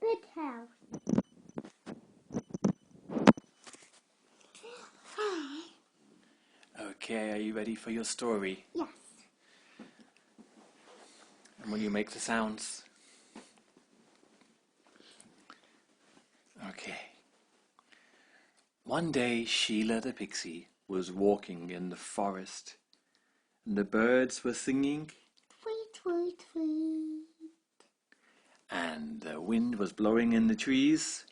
big house. Okay, are you ready for your story? Yes. And will you make the sounds? Okay. One day, Sheila the Pixie was walking in the forest, and the birds were singing, Tweet, tweet, tweet. and the wind was blowing in the trees,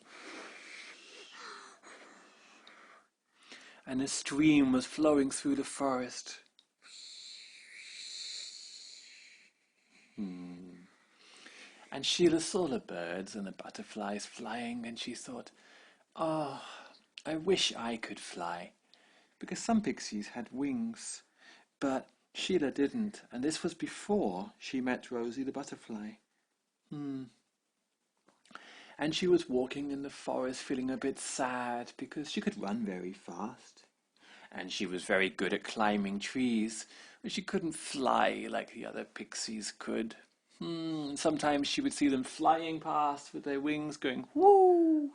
and a stream was flowing through the forest. And Sheila saw the birds and the butterflies flying, and she thought, oh, I wish I could fly, because some pixies had wings, but Sheila didn't, and this was before she met Rosie the butterfly. And she was walking in the forest feeling a bit sad because she could run very fast. And she was very good at climbing trees, but she couldn't fly like the other pixies could. Sometimes she would see them flying past with their wings going whoo.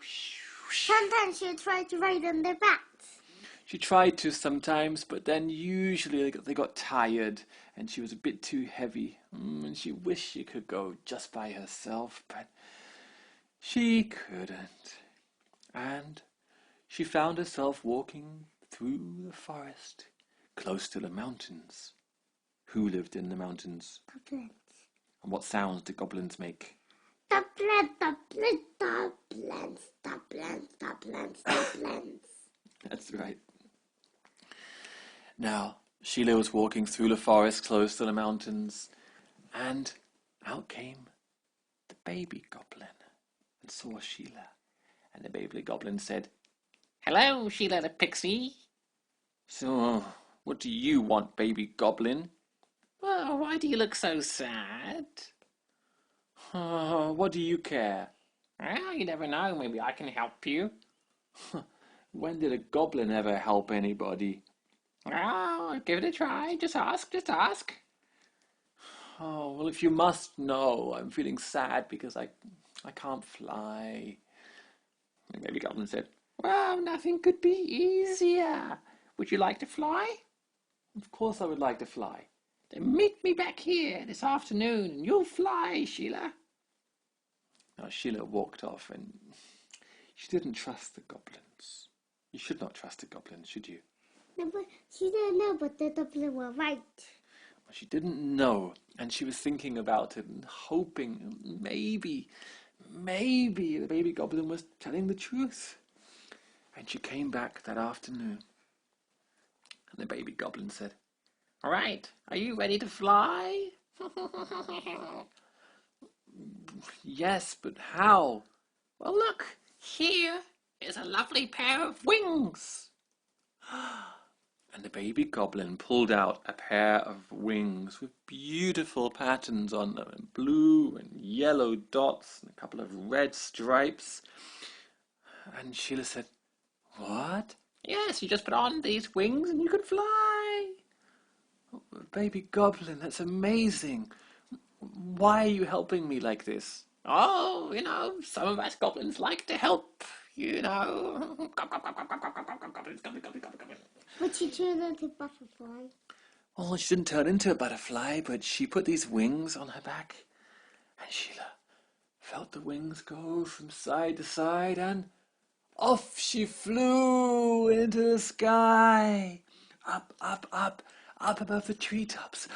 Sometimes she tried to ride on their backs. She tried to sometimes, but then usually they got tired and she was a bit too heavy. And she wished she could go just by herself, but she couldn't. And she found herself walking through the forest, close to the mountains. Who lived in the mountains? Goblins. And what sounds did goblins make? Goblins, goblins, goblins, goblins, goblins, goblins. That's right. Now, Sheila was walking through the forest close to the mountains, and out came the baby goblin and saw Sheila. And the baby goblin said, "Hello, Sheila the Pixie." "So, what do you want, baby goblin?" "Well, why do you look so sad?" "Oh, what do you care?" "Well, you never know, maybe I can help you." When did a goblin ever help anybody? "Oh, give it a try, just ask, just ask." "Oh, well, if you must know, I'm feeling sad because I can't fly." The baby goblin said, "Well, nothing could be easier. Would you like to fly?" "Of course I would like to fly." "Then meet me back here this afternoon and you'll fly, Sheila." Now, Sheila walked off and she didn't trust the goblins. You should not trust the goblins, should you? No, but she didn't know, but the goblins were right. Well, she didn't know, and she was thinking about it and hoping maybe the baby goblin was telling the truth. And she came back that afternoon, and the baby goblin said, "All right, are you ready to fly?" "Yes, but how?" "Well, look, here is a lovely pair of wings." And the baby goblin pulled out a pair of wings with beautiful patterns on them, and blue and yellow dots and a couple of red stripes. And Sheila said, "What?" "Yes, you just put on these wings and you can fly." "Oh, baby goblin, that's amazing. Why are you helping me like this?" "Oh, some of us goblins like to help, But she turned into a butterfly. Well, she didn't turn into a butterfly, but she put these wings on her back, and Sheila felt the wings go from side to side, and off she flew into the sky, up, up, up, up above the treetops.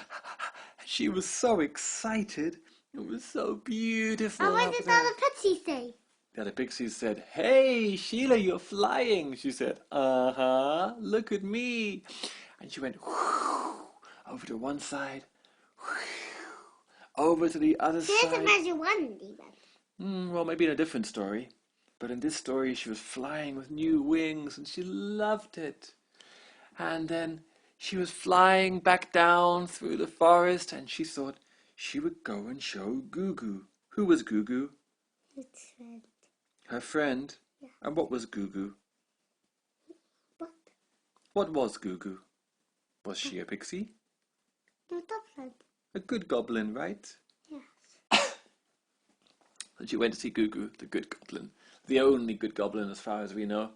She was so excited. It was so beautiful And what up did there. the pixie say? The other pixies said, "Hey, Sheila, you're flying." She said, "Uh-huh, look at me." And she went over to one side, over to the other She had to side. measure one, even. Well, maybe in a different story. But in this story, she was flying with new wings, and she loved it. And then she was flying back down through the forest, and she thought she would go and show Gugu. Who was Gugu? It's red. Her friend. Yeah. And what was Gugu? What? What was Gugu? Was she a pixie? No, goblin. A good goblin, right? Yes. And she went to see Gugu, the good goblin, the only good goblin as far as we know.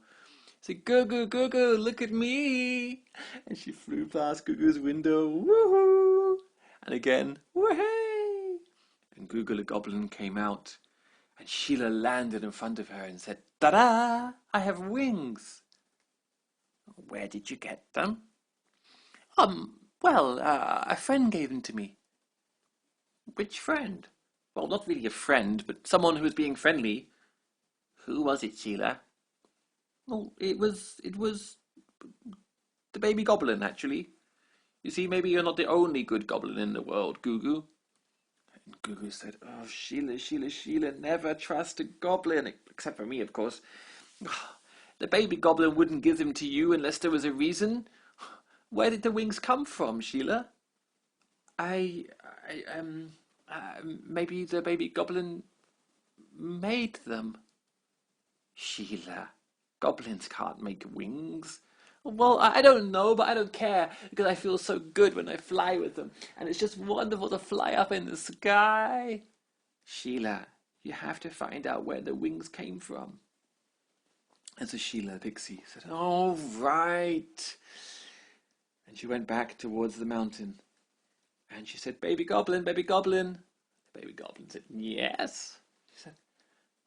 She said, Gugu, Gugu, look at me. And she flew past Gugu's window, woohoo! And again, woohoo! And Gugu the goblin came out, and Shila landed in front of her and said, ta-da! I have wings. Where did you get them? Well, a friend gave them to me. Which friend? Well, not really a friend, but someone who was being friendly. Who was it, Sheila? Well, it was the baby goblin, actually. You see, maybe you're not the only good goblin in the world, Gugu. And Gugu said, oh, Sheila, Sheila, Sheila, never trust a goblin, except for me, of course. The baby goblin wouldn't give them to you unless there was a reason. Where did the wings come from, Sheila? Maybe the baby goblin made them. Sheila, goblins can't make wings. Well, I don't know, but I don't care, because I feel so good when I fly with them, and it's just wonderful to fly up in the sky. Sheila, you have to find out where the wings came from. And so Sheila, the pixie, said, all right. And she went back towards the mountain. And she said, baby goblin, baby goblin. The baby goblin said, yes. She said,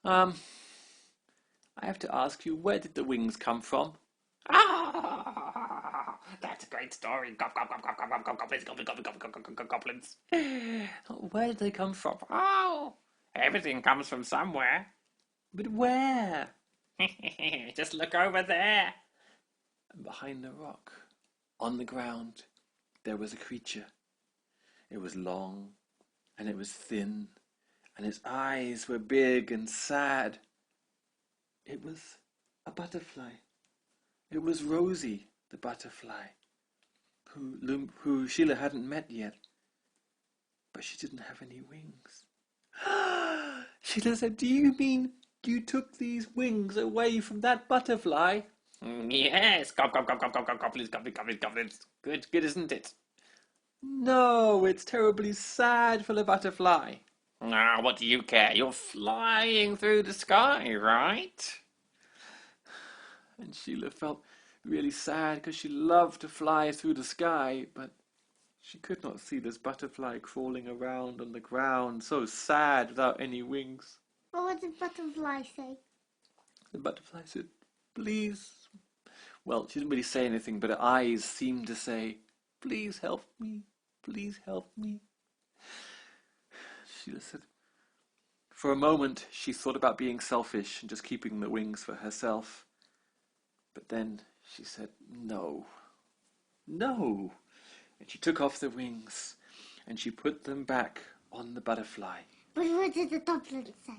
I have to ask you, where did the wings come from? Ah, that's a great story. Goblins, goblins. Where did they come from? Oh, everything comes from somewhere. But where? Just look over there. And behind the rock, on the ground, there was a creature. It was long, and it was thin, and its eyes were big and sad. It was a butterfly. It was Rosie, the butterfly, who Sheila hadn't met yet. But she didn't have any wings. Sheila said, do you mean you took these wings away from that butterfly? Yes, goblins, goblins. Good, isn't it? No, it's terribly sad for the butterfly. Ah, what do you care? You're flying through the sky, right? And Sheila felt really sad because she loved to fly through the sky, but she could not see this butterfly crawling around on the ground, so sad without any wings. Well, what did the butterfly say? The butterfly said, please. Well, she didn't really say anything, but her eyes seemed to say, please help me, please help me. Sheila said, for a moment she thought about being selfish and just keeping the wings for herself. But then she said, no. And she took off the wings and she put them back on the butterfly. But what did the goblin say?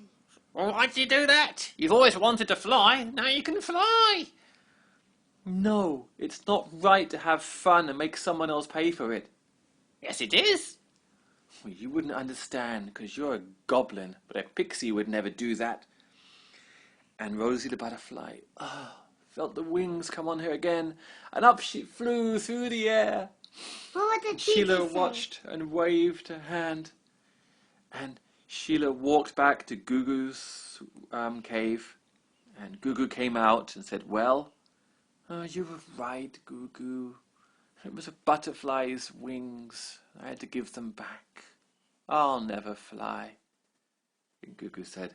Well, why'd you do that? You've always wanted to fly. Now you can fly. No, it's not right to have fun and make someone else pay for it. Yes, it is. Well, you wouldn't understand because you're a goblin, but a pixie would never do that. And Rosie the butterfly, felt the wings come on her again, and up she flew through the air. Well, what did Sheila say? watched and waved her hand, and Sheila walked back to Gugu's cave, and Gugu came out and said, well, you were right, Gugu. It was a butterfly's wings. I had to give them back. I'll never fly. And Gugu said,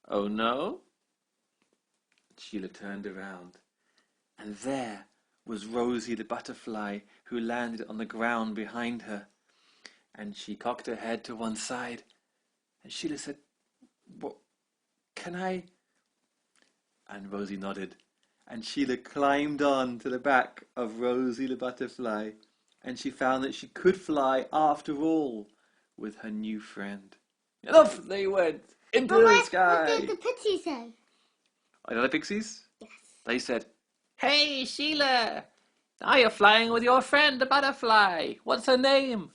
oh no? Sheila turned around, and there was Rosie the butterfly, who landed on the ground behind her. And she cocked her head to one side, and Sheila said, what, can I? And Rosie nodded, and Sheila climbed on to the back of Rosie the butterfly, and she found that she could fly after all with her new friend. And off they went into the sky. What did the pixie say? Are the other pixies? Yes. They said, hey, Sheila, now you're flying with your friend, the butterfly. What's her name?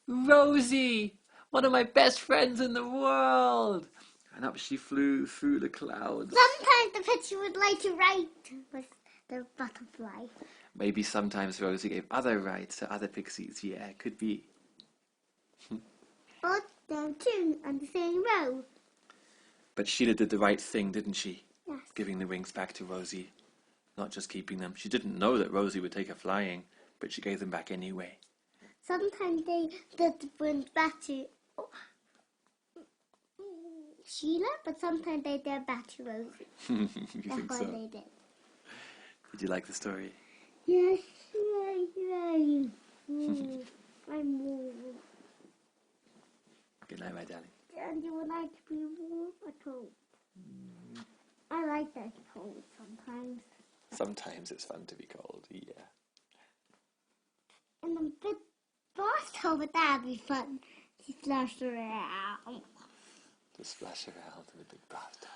Rosie, one of my best friends in the world. And up she flew through the clouds. Sometimes the pixie would like to write with the butterfly. Maybe sometimes Rosie gave other rides to other pixies. Yeah, it could be. But they're two on the same row. But Sheila did the right thing, didn't she? Yes. Giving the wings back to Rosie, not just keeping them. She didn't know that Rosie would take her flying, but she gave them back anyway. Sometimes they did the wings back to Sheila, but sometimes they did back to Rosie. You That's think why so? they did. Did you like the story? Yes, yay. I'm warm. Good night, my darling. And you would like to be warm or cold? I like that cold sometimes. Sometimes it's fun to be cold, yeah. And a bit bathtub, but that'd be fun. To splash around. To splash around in a big bathtub.